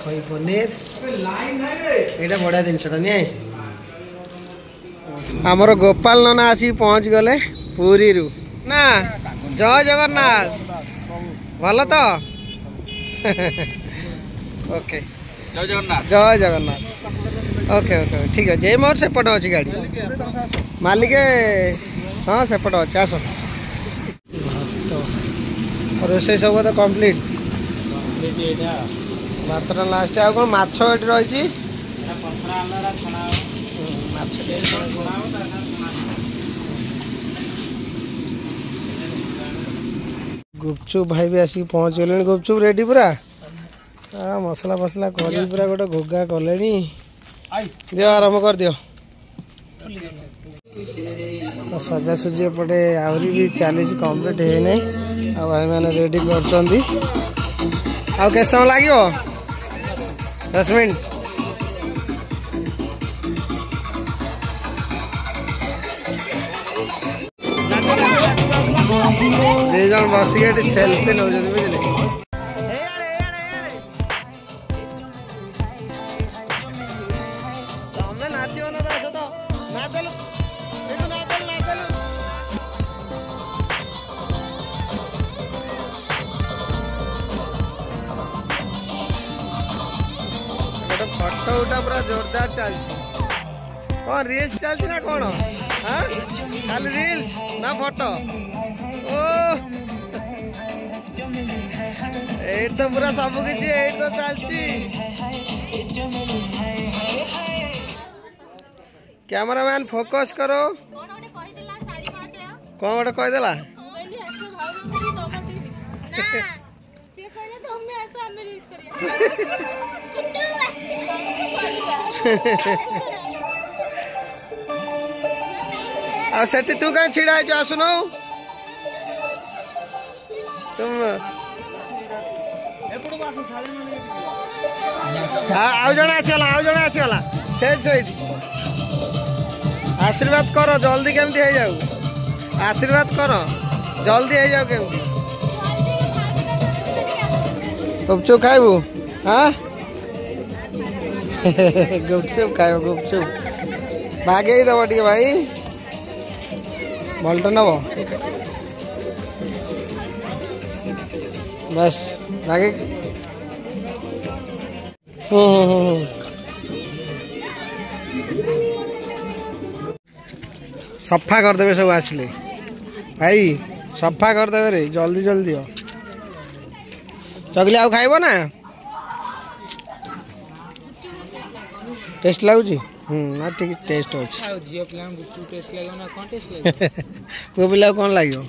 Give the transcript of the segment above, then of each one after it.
खई पनीर ये बढ़िया जिनसा नहीं आमर गोपाल नना आसी पहुँच गले पुरी रु ना जय जगन्नाथ भल तो ओके जय जगन्नाथ ओके ओके ठीक है मोर सेपट अच्छी गाड़ी मालिक हाँ सेपट अच्छे आस रोसे सब तो कम्प्लीट भातटा लास्ट आ कौन माछ ये रही गुपचुप भाई भी आसिक पहुँच गले गुपचुप रेडी पूरा मसला फसला कर पूरा गोटे घोगा कले दियो आरंभ कर दियो तो सजासुजी एपटे आहरी भी चली कम्प्लीट है नहीं आ भाई मैंने रेडी कर के समय लगे 10 मिनट दे जन बसिक सेल्फी नौ बुझे फटो उठा पूरा जोरदार चलती कौन रील्स चलती ना कौन हाँ खाली रील्स ना फोटो ओ तो पूरा सब किसी तो चलती कैमरामैन फोकस करो कौन गोटे कहीदेला आ सेठी तू कहीं छिड़ा है आसुन तुम आउ जने आसीगला सेठ आशीर्वाद करो जल्दी केमती हो जाऊ आशीर्वाद करो जल्दी हो जाऊ केमती गुपचुप खाइबू हाँ गुपचुप खाइब गुपचुप भागे ही दब टे भाई भलटा नब बस भागे सफा करदे सब आसिले भाई सफा करदे रे जल्दी जल्दी हो चगली आउ खाइब ना टेस्ट लगुच ना ठीक टेस्ट अच्छे पुओ पिला कौन लगे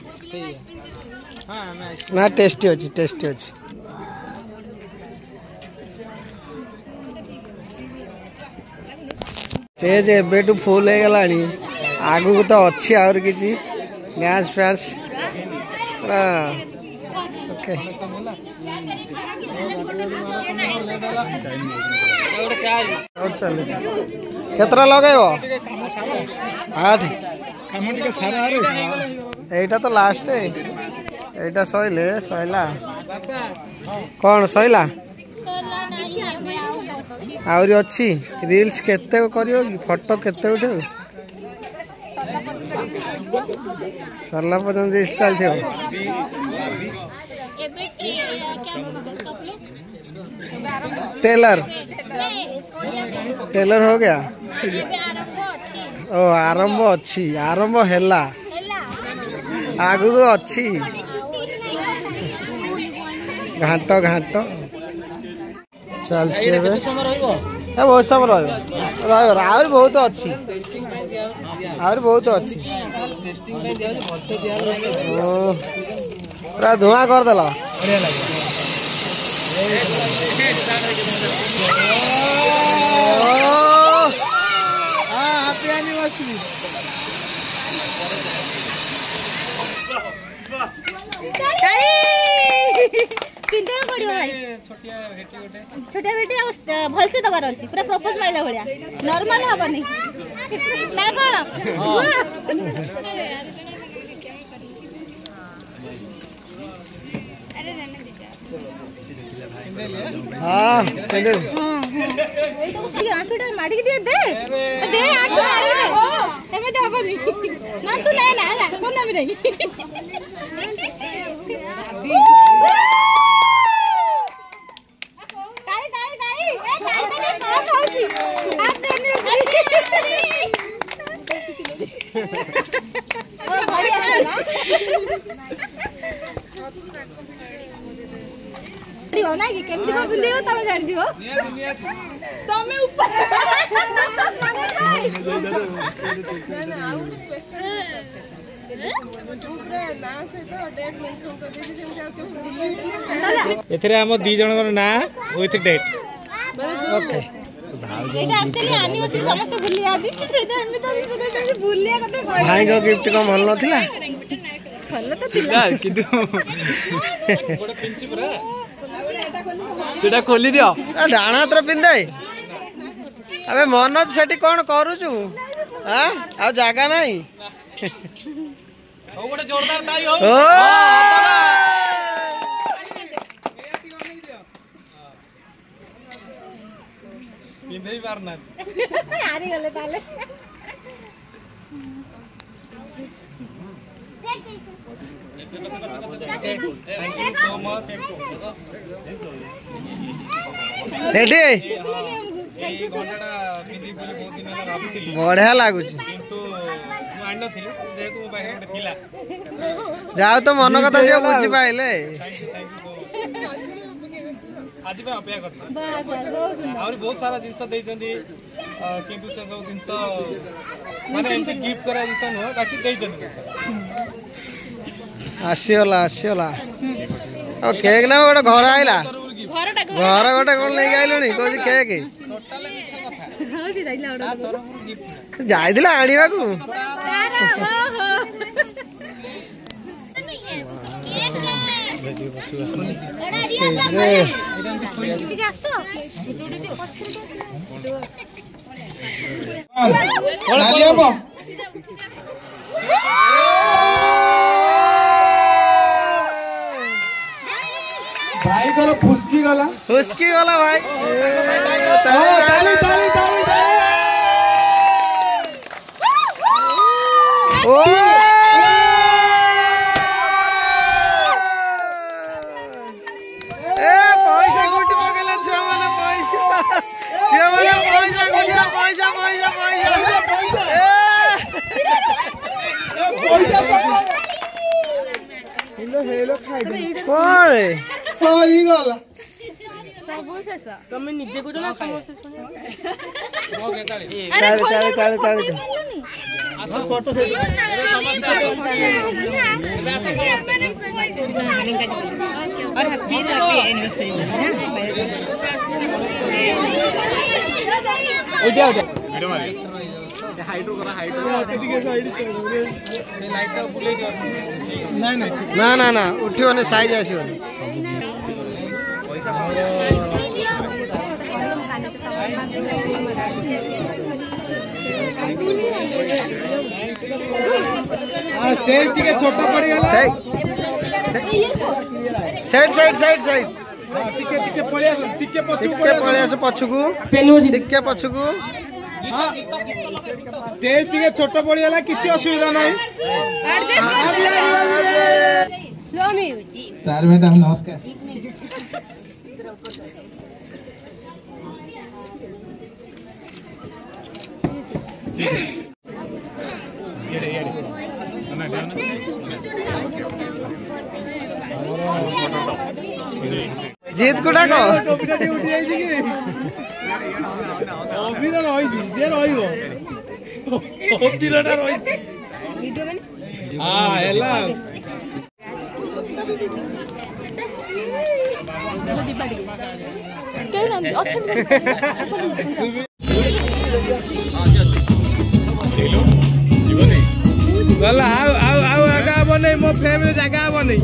ना टेस्टी अच्छी स्टेज एबेटू फुल हो गला आगू तो अच्छी आउर किछि डांस फ्रांस ओके केतरा लगेब 8 एटा तो लास्ट एटा सैले सैला कौन सैला आहरी अच्छी रील्स केते करियो कि फोटो केते उठे सरला पर्यंत रील्स चलते टेलर टेलर हो गया ओ आरंभ अच्छी आरंभ हेला आगु को अच्छी घाट घाट चलती बहुत समय रही बहुत अच्छी बहुत अच्छी पूरा धुआं करदेल पड़ियो भाई छोटिया बेटी भलसे दबार अछि पूरा प्रपोज माइला भलिया नॉर्मल हबनी ना कोन अरे रहने दीजिए हां सेंडल आठुटा माडी के दे दे आठु माडी दे एमे दे हबनी ना तू ले ना ला कोन नाम रे ताई ताई ताई ए ताई ताई कौन होसी आप देने ओ बढ़िया ना दियो ना कि केमती को बुलियो तमे जान दियो तमे ऊपर एथरे हम 2 जणकर ना with date okay Etah actually anniversary समस्त भूली आदि सेटा हम तो भूलिया कते भाई को गिफ्ट कम हल नथिला भल तो थिला किदु गोटे पिंची पुरा सेटा खोली दियो डाणा हाथ पिंदे अबे मनोज सेठी कोन करूछु हां आ जागा नहीं हो गोटे जोरदार ताली हो ओ पिंदे बार ना यारी गले ताले थैंक यू सो मच रेडी ए घंटाटा पिंदी बोली बहुत दिन होला भाबुतिली बढ़िया लागुच किंतु मु आन नथिली जेको मो बाहर गोटे थिला जाओ तो मन कथा से बुझी पाइले आज पे अपेक्षा करता बस बहुत सुंदर और बहुत सारा जिनस देइचंदी किंतु से सब जिनस माने एमती गिफ्ट करा जिनस न बाकी देइचंदी आसीला ओ केक ना गोटे घर आइला घरटा घर गोटे कोन ले आइलो नी कोजी केक टोटल मिछ कथा हां जी जाइला ओडा तरफ गिफ्ट जाइदिला आनिबा को तारा ओहो भाई को फुसकी गला भाई ताली ताली ताली ओ ए पैसा गुटी पकेले छुआ माने पैसा गुटी पैसा हेलो खाइ दे कोरे सही गला सबु शेष तमे निजे को ना समोसे सुने ताले आसो फोटो से और हैप्पी एनिवर्सरी ओइटा वीडियो मारे हाइड्रो करा हाइड्रो के साइड से लाइट टा बुले दियो ना ना उठियोने साइज आसीओने हां स्टेज के छोटा पड़ गला साइड टिके पड़िया टिके पछुकू टिके पछुकू हां स्टेज टिके छोटा पड़ गला किछि असुविधा नाही स्लो म्यूजिक सर मैडम नमस्कार जीत कुटा को टोपीटा उठी जाई कि अभी तो रही जी जे रहिबो टोपीटा रही वीडियो बने हां एला गला आगा बने मो फैमिली जगह बने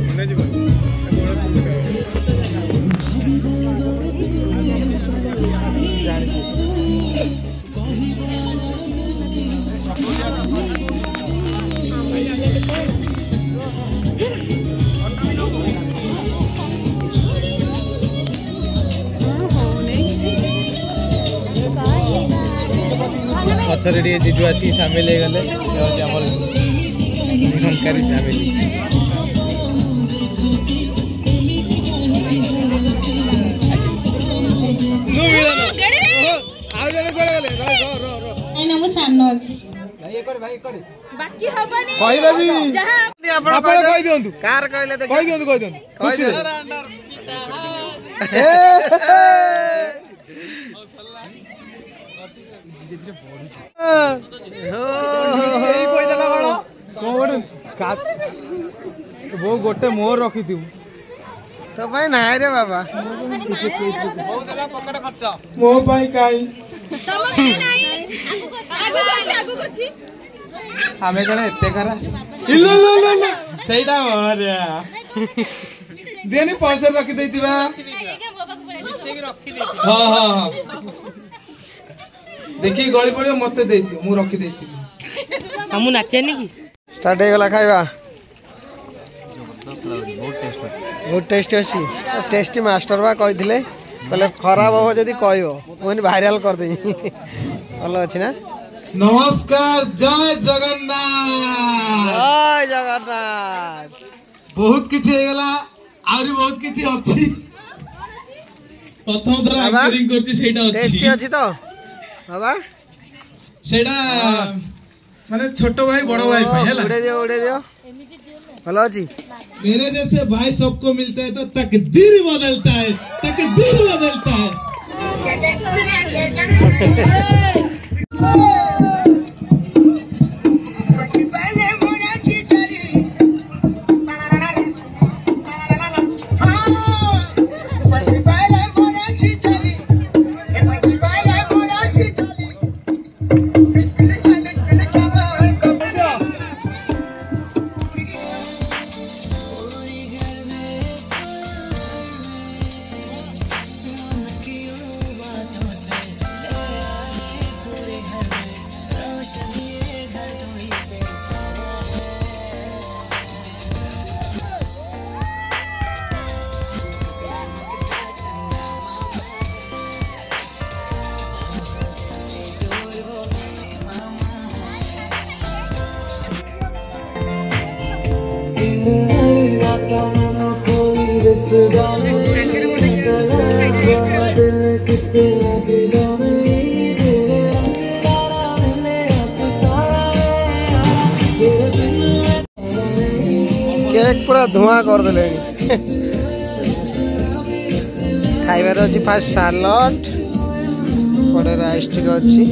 पछरे टे जीजू आसी सामिल हो गले निरंकारी फैमिली वो गोटे मोर रखी थी तो भाई ना रे बाबा मो भाई काई हमें कने एते करा इलो लो लो लो सेटा मारिया देनी पैसा रखी देतिबा हां हां हां देखी गली पड़ियो मते देती मु रखी देती हमु नाचे नी की स्टार्ट हो गला खाइबा बहुत टेस्ट अच्छी टेस्टी मास्टर बा कही कहले खराब हो जदि कहयो मुझे भाइराल कर दे भल अच्छी ना नमस्कार जय जगन्नाथ जय जगन्नाथ बहुत किछि हेगला आउरी बहुत किछि अछि प्रथम थरा एंकरिंग करछि सेटा अछि टेस्टी अछि तो बाबा सेटा माने छोटो भाई बड़ो भाई पे हैला उड़े दियो भलो अछि मेरे जैसे भाई सबको मिलता है तो तकदीर बदलता है तकदीर बदलता है केक पूरा धुआं कर दे खाइबार अच्छी फास्ट सालड पड़े राइस टिक अच्छी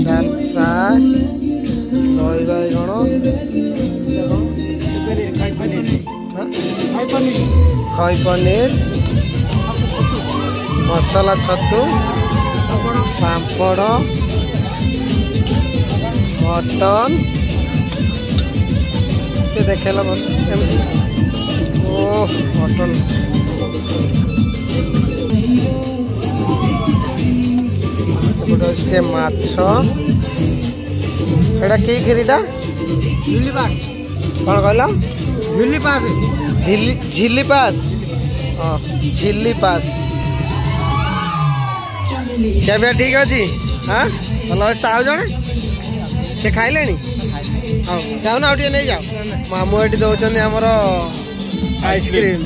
दाल फ्राए दही बाइगण खई पनीर मसाला छतु पापड़ मटन देखेला ओह मटन माछ एटा की खीरीटा कौन कहल झिल्ली पास झिल्ली पास क्या भी ठीक अच्छी हाँ भल अच्छे आउ जड़े से खाइले जाओ ना आउटे नहीं जाओ मामू ये दौरान आमर आइसक्रीम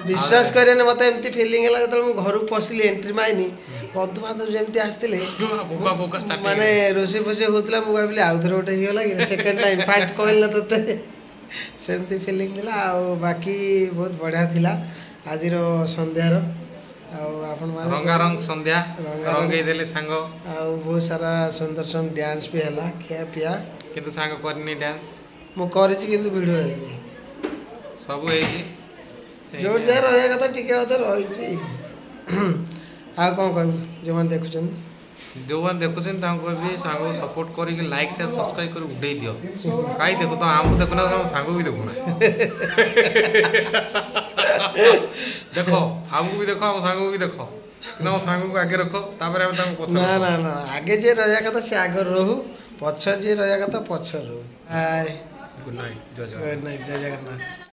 विश्वास करें मत एमती फिलिंग है जो घर पशिली एंट्री माइनी बंधु बांधव जमी आसते माने रोसे फोसे होता मुझे भाविली आउ थे गोटे होगा सेकेंड टाइम फास्ट कहल ना ते सेमती फिलिंग थी बाकी बहुत बढ़िया थिला आज संध्यार रंगारंग संध्या रंगे देले सांग बहुत सारा सुंदर सुंदर डांस भी है खिया पिया किंतु सांग करनी डांस मु करी वीडियो है सब है जो जा रहा कथा टिके अधे रही आ कौन कह जो मैंने देखुं जो मैंने देखुं भी सांग सपोर्ट करके लाइक शेयर सब्सक्राइब कर उठे दियो कहीं देखो तो आमको देखुना तो सांग भी देखुना देखो आमको भी देखो आम सांग भी देखो ना सांग को आगे रखो तापर ना ना ना आगे जे रहा कथा से आगे रहू पछ जे रहा कथा पछ रहू। गुड नाइट जय जगन्नाथ।